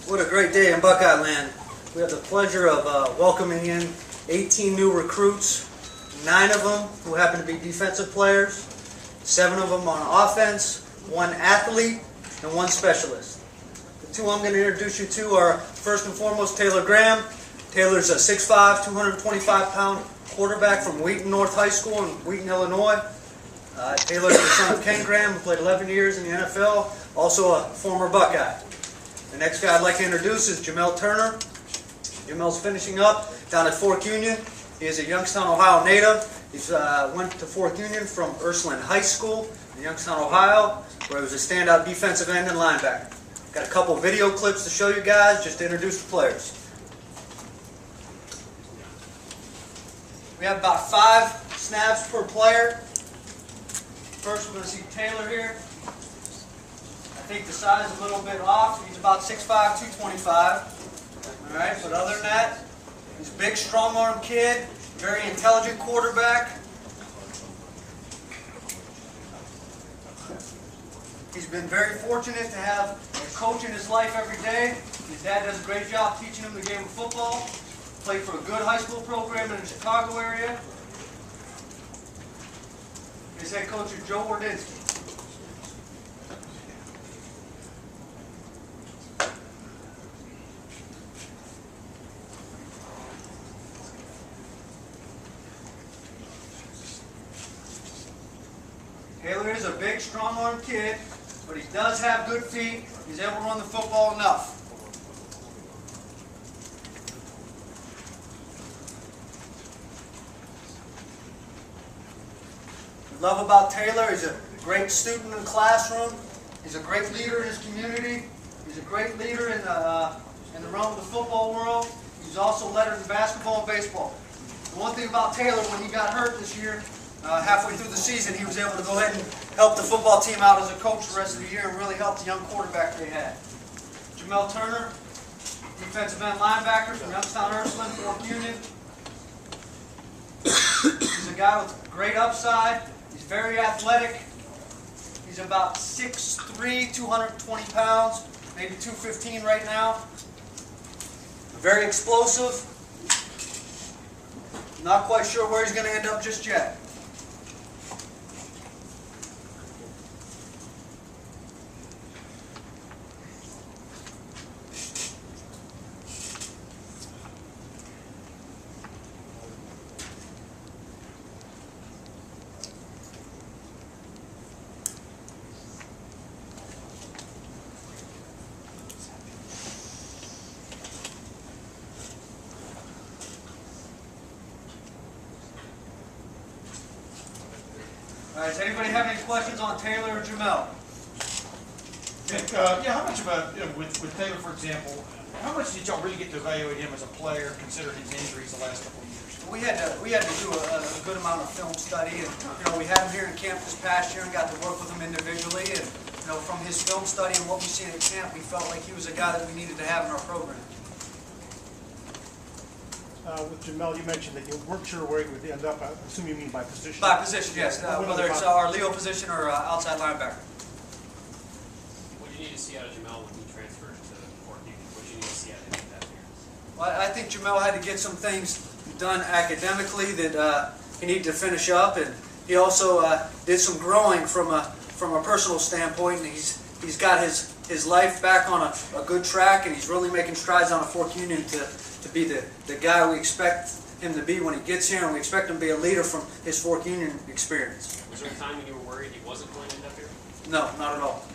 What a great day in Buckeye Land. We have the pleasure of welcoming in 18 new recruits, 9 of them who happen to be defensive players, 7 of them on offense, 1 athlete, and 1 specialist. The 2 I'm going to introduce you to are, first and foremost, Taylor Graham. Taylor's a 6'5", 225-pound quarterback from Wheaton North High School in Wheaton, Illinois. Taylor's the son of Ken Graham, who played 11 years in the NFL, also a former Buckeye. The next guy I'd like to introduce is Jamel Turner. Jamel's finishing up down at Fork Union. He is a Youngstown, Ohio native. He went to Fork Union from Ursuline High School in Youngstown, Ohio, where he was a standout defensive end and linebacker. Got a couple video clips to show you guys, just to introduce the players. We have about 5 snaps per player. First, we're going to see Taylor here. I think the size is a little bit off. He's about 6'5", 225. All right, but other than that, he's a big, strong-arm kid, very intelligent quarterback. He's been very fortunate to have a coach in his life every day. His dad does a great job teaching him the game of football. Played for a good high school program in the Chicago area. His head coach is Joe Wardinsky. Taylor is a big, strong-armed kid, but he does have good feet. He's able to run the football enough. What I love about Taylor, he's a great student in the classroom. He's a great leader in his community. He's a great leader in the realm of the football world. He's also led in basketball and baseball. The one thing about Taylor, when he got hurt this year, halfway through the season, he was able to go ahead and help the football team out as a coach the rest of the year and really help the young quarterback they had. Jamel Turner, defensive end linebacker from Youngstown Ursuline, Fork Union. He's a guy with great upside. He's very athletic. He's about 6'3", 220 pounds, maybe 215 right now. Very explosive. Not quite sure where he's going to end up just yet. All right, does anybody have any questions on Taylor or Jamel? Yeah, how much of with Taylor, for example, how much did y'all really get to evaluate him as a player, considering his injuries the last couple of years? We had to do a good amount of film study, and we had him here in camp this past year and got to work with him individually, and from his film study and what we seen at camp, we felt like he was a guy that we needed to have in our program. With Jamel, you mentioned that you weren't sure where he would end up. I assume you mean by position? By position, yes. Whether it's our Leo position or outside linebacker. What do you need to see out of Jamel when he transfers to Fork Union? What do you need to see out of him that year? Well, I think Jamel had to get some things done academically that he needed to finish up, and he also did some growing from a personal standpoint, and he's got his life back on a good track, and he's really making strides on a Fork Union to be the guy we expect him to be when he gets here, and we expect him to be a leader from his Fork Union experience. Was there a time when you were worried he wasn't going to end up here? No, not at all.